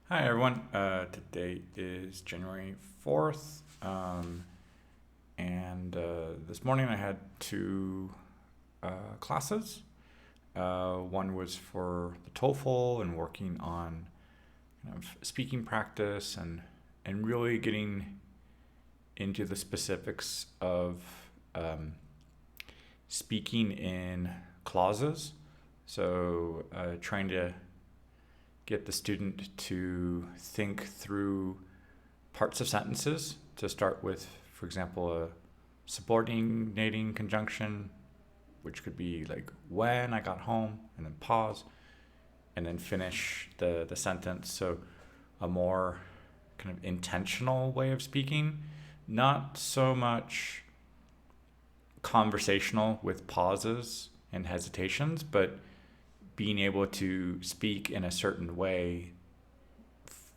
Hi everyone. Today is January 4th, and this morning I had two classes. One was for the TOEFL and working on kind of speaking practice and really getting into the specifics of um, speaking in clauses. So trying to get the student to think through parts of sentences to start with, for example, a subordinating conjunction, which could be like when I got home, and then pause, and then finish the sentence. So a more kind of intentional way of speaking, not so much conversational with pauses and hesitations, but being able to speak in a certain way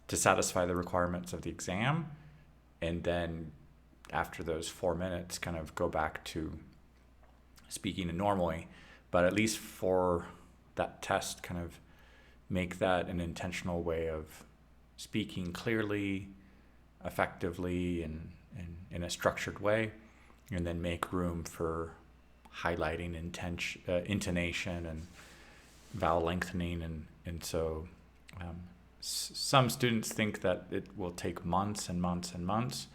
to satisfy the requirements of the exam, and then after those 4 minutes kind of go back to speaking normally, but at least for that test kind of make that an intentional way of speaking clearly, effectively, and in a structured way, and then make room for highlighting intonation and vowel lengthening. And so um, some students think that it will take months and months and months.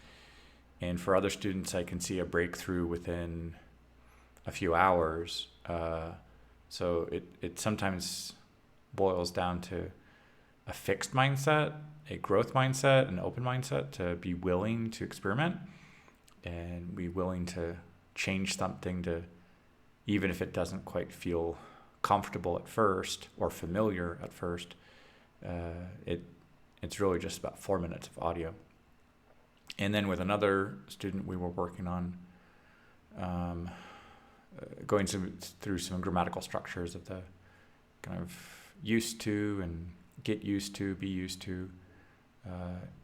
And for other students, I can see a breakthrough within a few hours. So it sometimes boils down to a fixed mindset, a growth mindset, an open mindset, to be willing to experiment and be willing to change something, to even if it doesn't quite feel comfortable at first or familiar at first. It's really just about 4 minutes of audio. And then with another student, we were working on going through some grammatical structures of the kind of used to and get used to, be used to.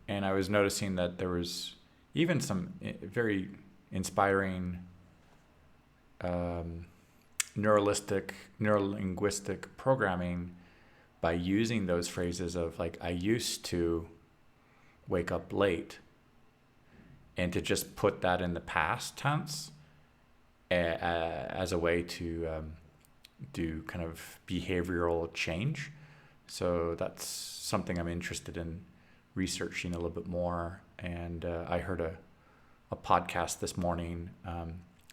And I was noticing that there was even some very inspiring neurolinguistic programming by using those phrases of like, I used to wake up late, and to just put that in the past tense as a way to do kind of behavioral change. So that's something I'm interested in researching a little bit more. And I heard a podcast this morning,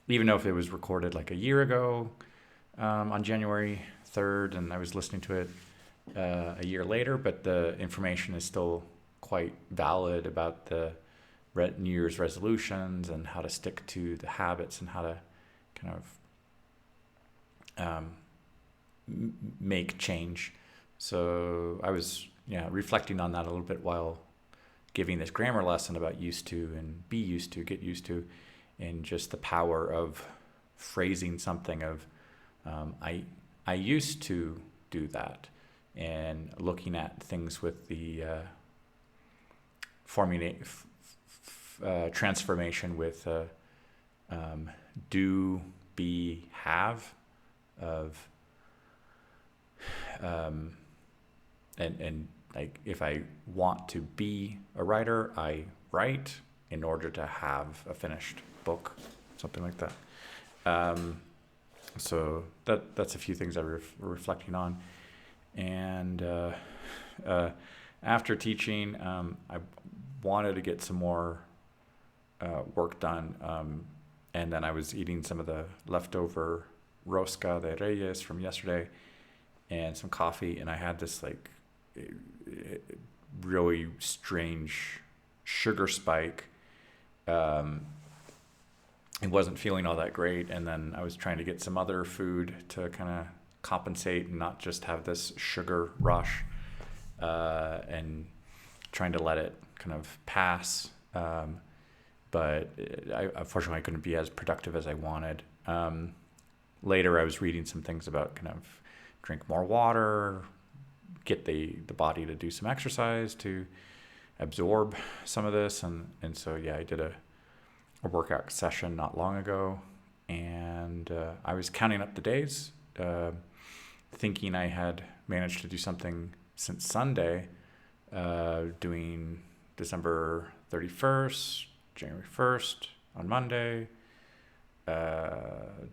even though if it was recorded like a year ago, on January 3rd, and I was listening to it a year later, but the information is still quite valid about the New Year's resolutions and how to stick to the habits and how to kind of make change. So I was reflecting on that a little bit while giving this grammar lesson about used to and be used to, get used to, and just the power of phrasing something of I used to do that, and looking at things with the transformation with do, be, have, of and like if I want to be a writer, I write in order to have a finished book, something like that. So that's a few things I was reflecting on. And after teaching, I wanted to get some more work done. And then I was eating some of the leftover rosca de reyes from yesterday and some coffee. And I had this like really strange sugar spike. It wasn't feeling all that great, and then I was trying to get some other food to kind of compensate and not just have this sugar rush, and trying to let it kind of pass. But unfortunately I couldn't be as productive as I wanted. Later I was reading some things about kind of drink more water, get the body to do some exercise to absorb some of this, and so I did a workout session not long ago, and I was counting up the days, thinking I had managed to do something since Sunday, doing December 31st, January 1st on Monday,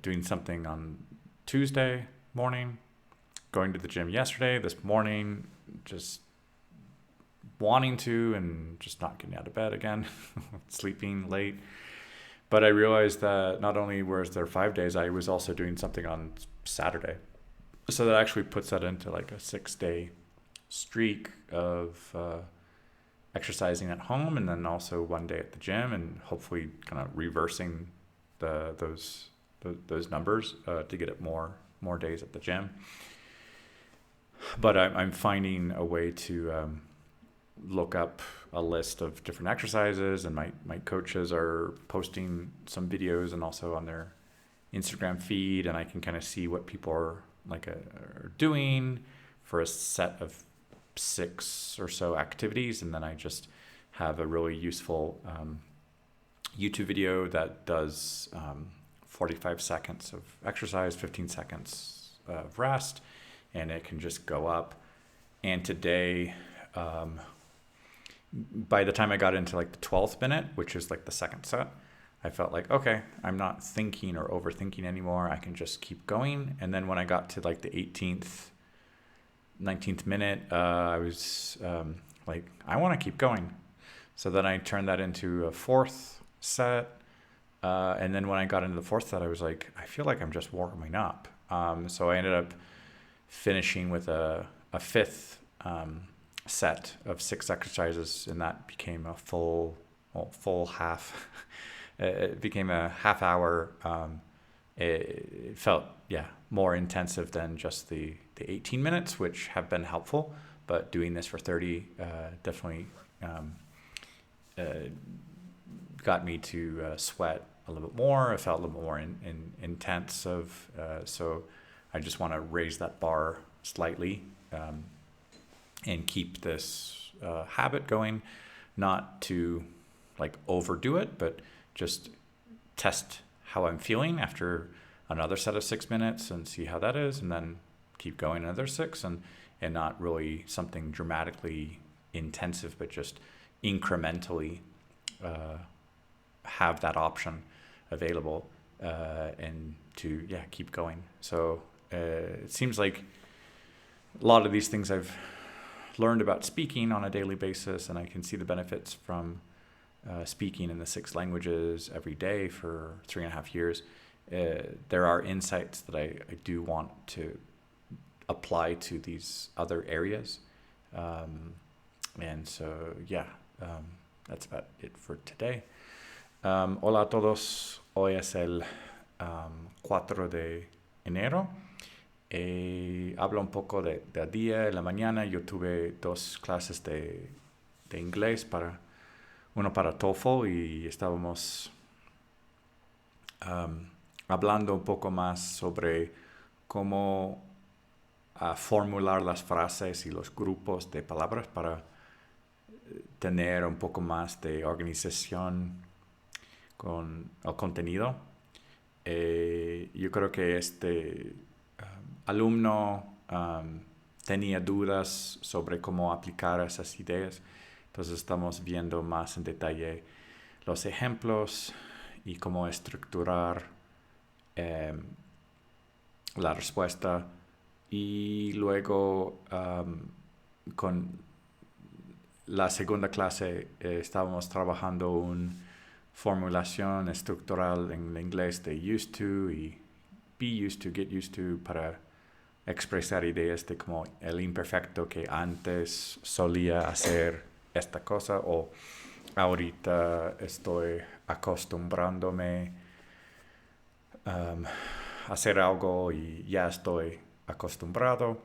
doing something on Tuesday morning, going to the gym yesterday, this morning, just wanting to and just not getting out of bed again, sleeping late. But I realized that not only was there 5 days, I was also doing something on Saturday. So that actually puts that into like a 6-day streak of exercising at home and then also 1 day at the gym, and hopefully kind of reversing those numbers to get it more days at the gym. But I'm finding a way to look up a list of different exercises, and my coaches are posting some videos and also on their Instagram feed, and I can kind of see what people are doing for a set of 6 or so activities, and then I just have a really useful YouTube video that does 45 seconds of exercise, 15 seconds of rest, and it can just go up. And today, by the time I got into like the 12th minute, which is like the second set, I felt like, okay, I'm not thinking or overthinking anymore. I can just keep going. And then when I got to like the 18th, 19th minute, I was like, I want to keep going. So then I turned that into a 4th set. And then when I got into the 4th set, I was like, I feel like I'm just warming up. So I ended up finishing with a 5th set of 6 exercises, and that became a full half. It became a half hour. It felt more intensive than just the 18 minutes, which have been helpful, but doing this for 30 definitely got me to sweat a little bit more. It felt a little more intense so I just want to raise that bar slightly and keep this habit going, not to like overdo it, but just test how I'm feeling after another set of 6 minutes and see how that is, and then keep going another 6, and not really something dramatically intensive, but just incrementally have that option available and to keep going. So it seems like a lot of these things I've learned about speaking on a daily basis, and I can see the benefits from speaking in the 6 languages every day for 3.5 years. There are insights that I do want to apply to these other areas. And so, that's about it for today. Hola a todos. Hoy es el 4 de enero. Hablo un poco de día. En la mañana yo tuve 2 clases de inglés, uno para TOEFL, y estábamos hablando un poco más sobre cómo formular las frases y los grupos de palabras para tener un poco más de organización con el contenido. Yo creo que este alumno tenía dudas sobre cómo aplicar esas ideas. Entonces estamos viendo más en detalle los ejemplos y cómo estructurar la respuesta. Y luego con la segunda clase estábamos trabajando una formulación estructural en inglés de used to y be used to, get used to, para expresar ideas de como el imperfecto, que antes solía hacer esta cosa, o ahorita estoy acostumbrándome a hacer algo y ya estoy acostumbrado,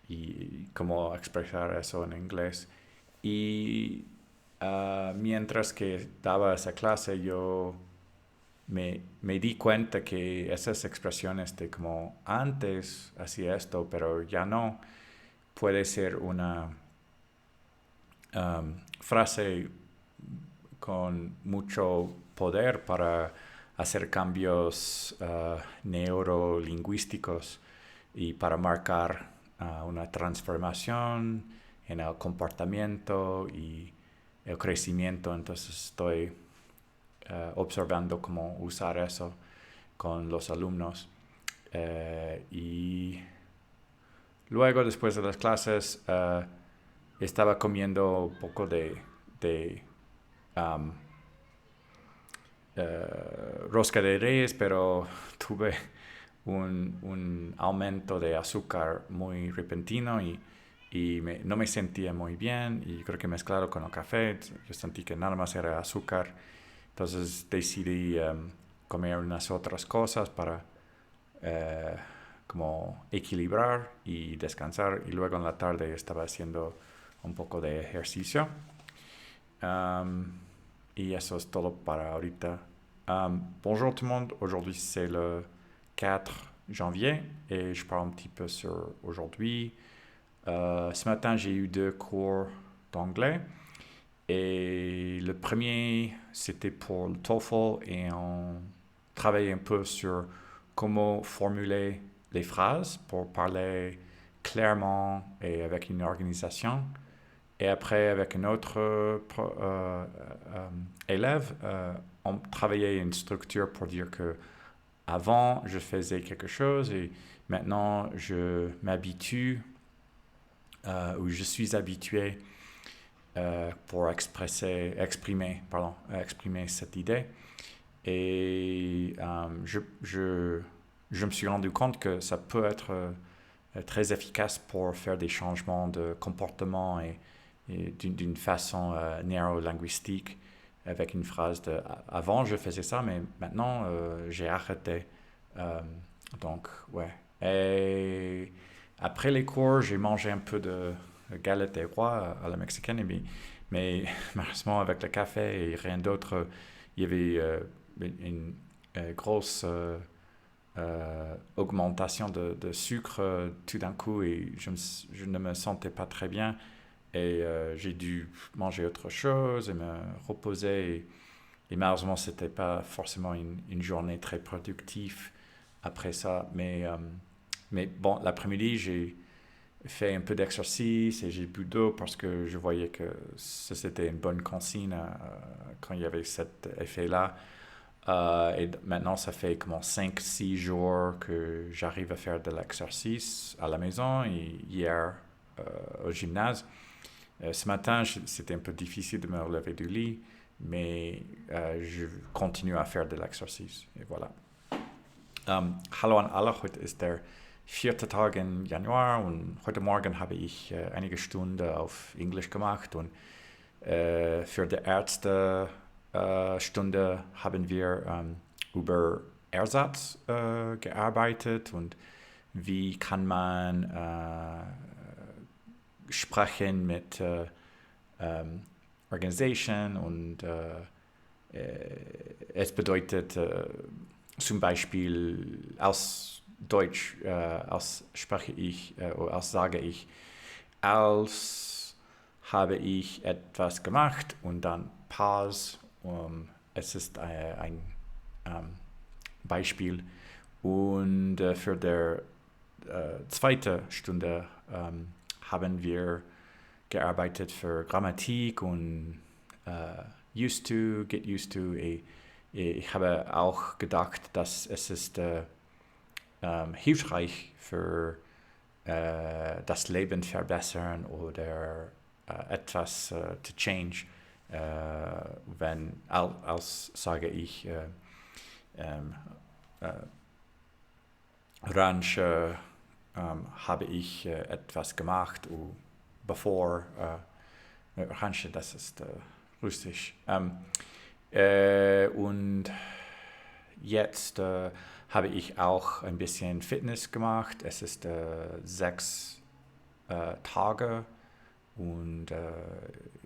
y cómo expresar eso en inglés. Y mientras que daba esa clase, yo me di cuenta que esas expresiones de como antes hacía esto, pero ya no, puede ser una frase con mucho poder para hacer cambios neurolingüísticos y para marcar una transformación en el comportamiento y el crecimiento, entonces estoy observando cómo usar eso con los alumnos. Y luego, después de las clases, estaba comiendo un poco de um, rosca de reyes, pero tuve un aumento de azúcar muy repentino y no me sentía muy bien y creo que mezclado con el café, yo sentí que nada más era azúcar. Entonces decidí comer unas otras cosas para como equilibrar y descansar. Y luego en la tarde estaba haciendo un poco de ejercicio. Y eso es todo para ahorita. Bonjour tout le monde, aujourd'hui c'est le 4 janvier et je parle un petit peu sur aujourd'hui. Ce matin j'ai eu 2 cours d'anglais et le premier c'était pour le TOEFL et on travaillait un peu sur comment formuler les phrases pour parler clairement et avec une organisation. Et après, avec un autre élève, on travaillait une structure pour dire que avant, je faisais quelque chose et maintenant, je m'habitue ou je suis habitué pour exprimer cette idée. Et je me suis rendu compte que ça peut être très efficace pour faire des changements de comportement et d'une façon neurolinguistique avec une phrase de avant je faisais ça mais maintenant j'ai arrêté donc ouais. Et après les cours j'ai mangé un peu de galette des rois à la mexicaine mais malheureusement avec le café et rien d'autre il y avait une grosse augmentation de sucre tout d'un coup et je ne me sentais pas très bien. Et j'ai dû manger autre chose et me reposer. Et malheureusement, ce n'était pas forcément une journée très productive après ça. Mais bon, l'après-midi, j'ai fait un peu d'exercice et j'ai bu d'eau parce que je voyais que c'était une bonne consigne quand il y avait cet effet-là. Et maintenant, ça fait comme 5-6 jours que j'arrive à faire de l'exercice à la maison et hier au gymnase. Ce matin, c'était un peu difficile de me relever du lit, mais je continue à faire de l'exercice. Et voilà. Hallo an alle, heute ist der 4. Tag im Januar und heute Morgen habe ich einige Stunden auf Englisch gemacht und für die erste Stunde haben wir über Ersatz gearbeitet und wie kann man sprechen mit Organisation und es bedeutet zum Beispiel aus Deutsch ausspreche ich oder aussage ich, als habe ich etwas gemacht und dann Pause. Es ist ein Beispiel und für die zweite Stunde haben wir gearbeitet für Grammatik und used to, get used to. Ich habe auch gedacht, dass es ist hilfreich für das Leben verbessern oder etwas to change, wenn als sage ich Ranche habe ich etwas gemacht bevor Ranche, das ist Russisch. Und jetzt habe ich auch ein bisschen Fitness gemacht. Es ist 6 Tage und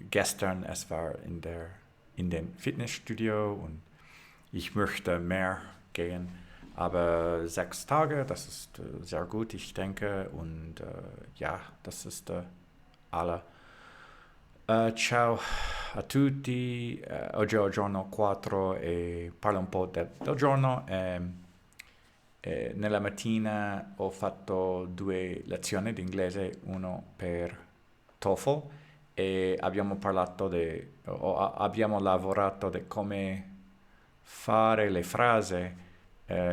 gestern es war in dem Fitnessstudio und ich möchte mehr gehen. Aber 6 Tage, das ist sehr gut, ich denke. Und ja, das ist alle. Ciao a tutti. Oggi è il giorno 4 e parlo un po' del giorno. Nella mattina ho fatto 2 lezioni di inglese, uno per TOEFL e abbiamo abbiamo lavorato di come fare le frasi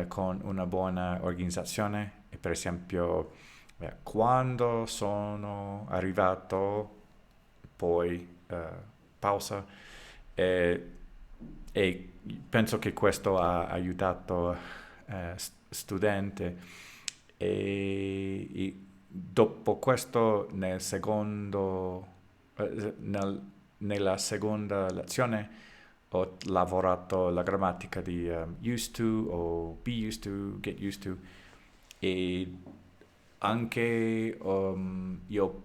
con una buona organizzazione. E per esempio, quando sono arrivato, poi pausa. E, e penso che questo ha aiutato studenti e dopo questo nella seconda lezione ho lavorato la grammatica di used to o be used to, get used to e anche io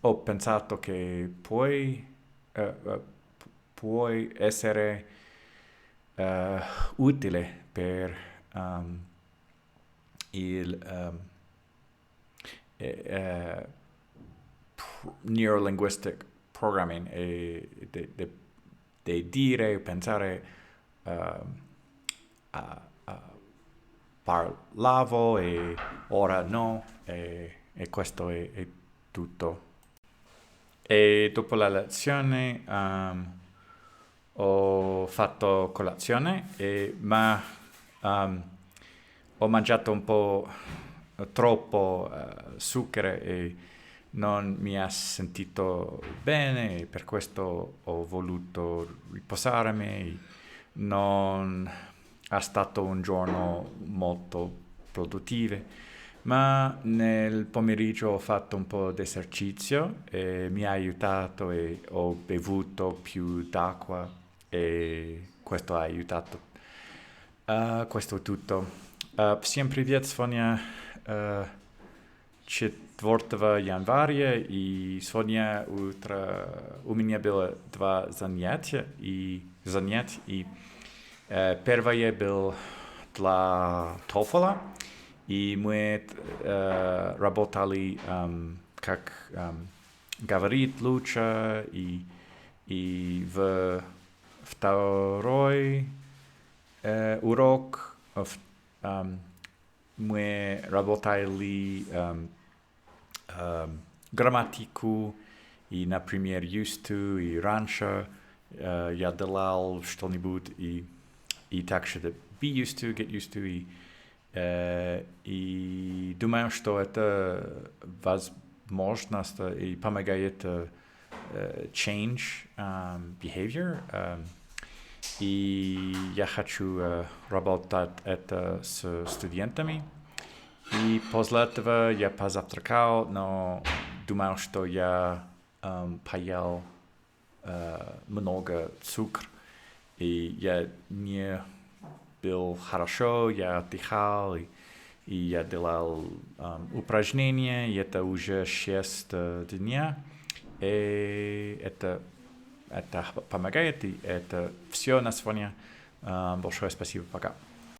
ho pensato che puoi essere utile per il neurolinguistic programming e de dire, pensare parlavo e ora no e questo è tutto. E dopo la lezione ho fatto colazione, ma ho mangiato un po' troppo zucchero e non mi ha sentito bene e per questo ho voluto riposarmi. Non è stato un giorno molto produttivo, ma nel pomeriggio ho fatto un po' di esercizio e mi ha aiutato e ho bevuto più d'acqua e questo ha aiutato. Questo è tutto. Всем привет, сегодня 4 января, и сегодня у меня было 2 занятия, и первое было для TOEFL, и мы работали как говорить лучше, и второй урок мы работали грамматику, и, например, used to, и раньше я делал что-нибудь, и также be used to, get used to, и думаю, что это возможность и помогает change behavior. И я хочу работать это с студентами. И после этого я позавтракал, но думал, что я поел много цукра. И я не был хорошо, я отдыхал, и я делал упражнения, и это уже 6 дня. И это помогает, и это все на сегодня. Большое спасибо, пока.